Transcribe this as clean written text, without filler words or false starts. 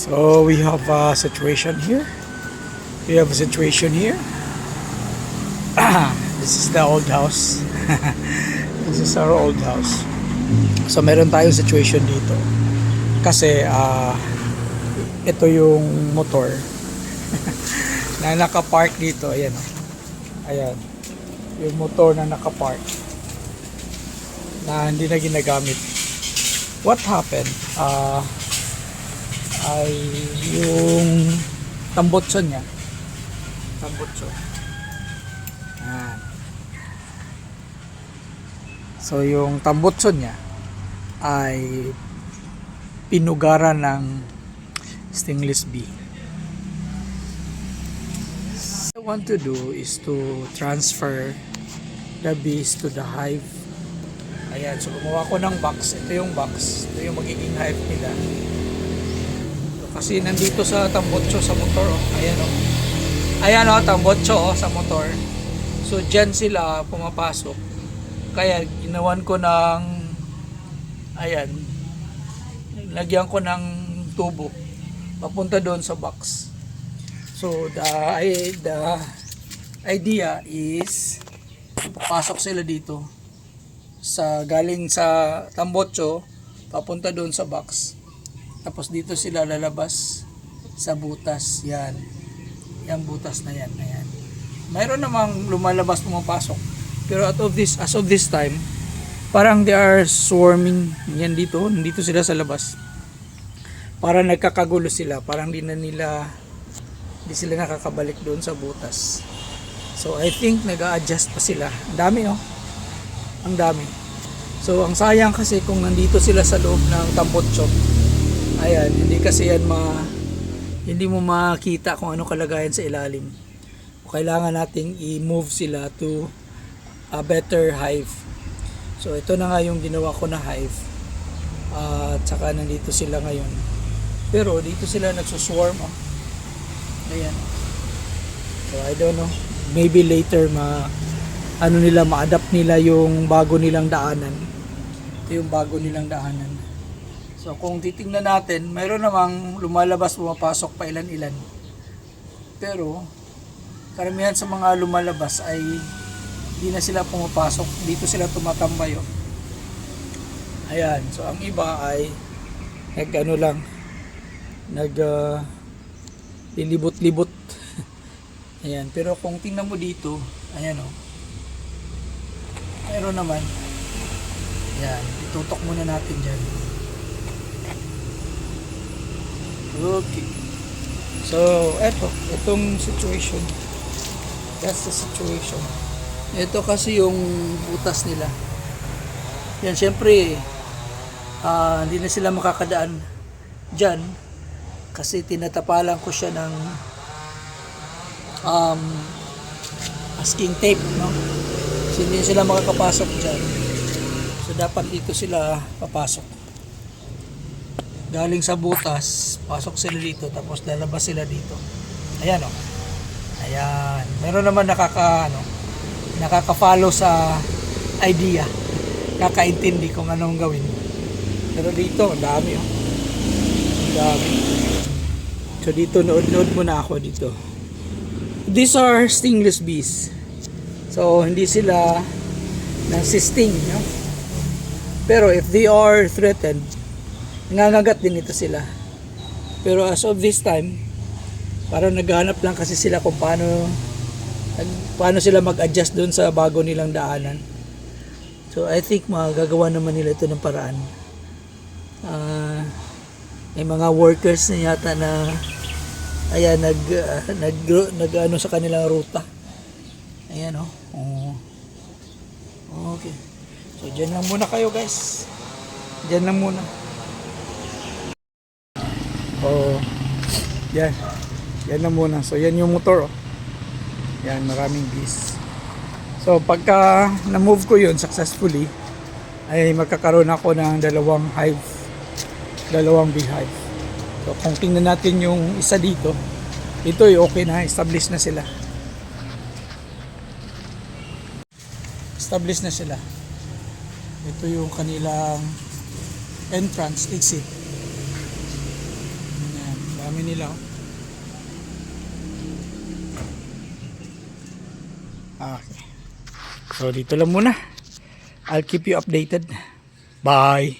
So we have a situation here. We have a situation here. This is the old house. This is our old house. So meron tayong situation dito. Kasi ito yung motor na nakapark dito. Ayan. Ayan. Yung motor na nakapark na hindi na ginagamit. What happened? Ay yung tambotso niya. Tambotso. Ayan. So yung tambotso niya ay pinugaran ng stainless B. What I want to do is to transfer the bees to the hive. Ayan, so gumawa ko ng box. Ito yung box. Ito yung magiging hive nila. So, kasi nandito sa tambotso sa motor. Oh. Ayan o. Oh. Ayan o, oh, tambotso oh, sa motor. So dyan sila pumapasok. Kaya ginawan ko ng ayan. Lagyan ko ng tubo. Papunta doon sa box. So the idea is papasok sila dito sa galing sa tambotso papunta doon sa box, tapos dito sila lalabas sa butas. Yan butas na yan. Ayan. Mayroon namang lumalabas pumapasok, pero as of this time parang they are swarming. Yan dito, nandito sila sa labas, parang nagkakagulo sila, parang hindi sila nakakabalik doon sa butas. So I think nag-a-adjust pa sila. Ang dami oh. Ang dami. So ang sayang kasi kung nandito sila sa loob ng tambotso. Ayan, hindi mo makita kung ano kalagayan sa ilalim. Kailangan nating i-move sila to a better hive. So ito na nga yung ginawa ko na hive. At saka nandito sila ngayon. Pero dito sila nagsuswarm oh. Ayan. So I don't know. Maybe later ma-adapt nila yung bago nilang daanan. Ito yung bago nilang daanan. So kung titingnan natin, mayroon namang lumalabas, pumapasok pa ilan-ilan. Pero karamihan sa mga lumalabas ay hindi na sila pumapasok. Dito sila tumatambay. Oh. Ayan. So ang iba ay lilibot-libot. Ayan. Pero kung tingnan mo dito, ayan o. Mayroon naman. Ayan. Itutok muna natin dyan. Okay. So, itong situation. That's the situation. Ito kasi yung butas nila. Yan, syempre, hindi na sila makakadaan dyan kasi tinatapalan ko siya ng masking tape, no? So, hindi sila makakapasok dyan. So, dapat dito sila papasok. Galing sa butas, pasok sila dito, tapos lalabas sila dito. Ayan, oh. Ayan. Meron naman nakaka-follow sa idea. Kakaintindi kung anong gawin. Pero dito, ang dami, oh. Ang dami. So, dito, nood muna ako dito. These are stingless bees. So, hindi sila nasisting, no? Pero if they are threatened, nangangagat din ito sila. Pero as of this time, parang naghahanap lang kasi sila kung paano sila mag-adjust doon sa bago nilang daanan. So, I think magagawa naman nila ito ng paraan. May mga workers na yata na ayan, nag sa kanilang ruta. Ayan oh. Okay. So dyan lang muna kayo guys. Dyan lang muna. Yan. Yan lang muna. So yan yung motor oh. Yan, maraming bees. So pagka na-move ko yun successfully, ay magkakaroon ako ng dalawang beehive. So kung tingnan natin yung isa dito, ito ay okay na, established na sila. Ito yung kanilang entrance, exit. Ayan, Dami nila. Okay. So dito lang muna. I'll keep you updated. Bye!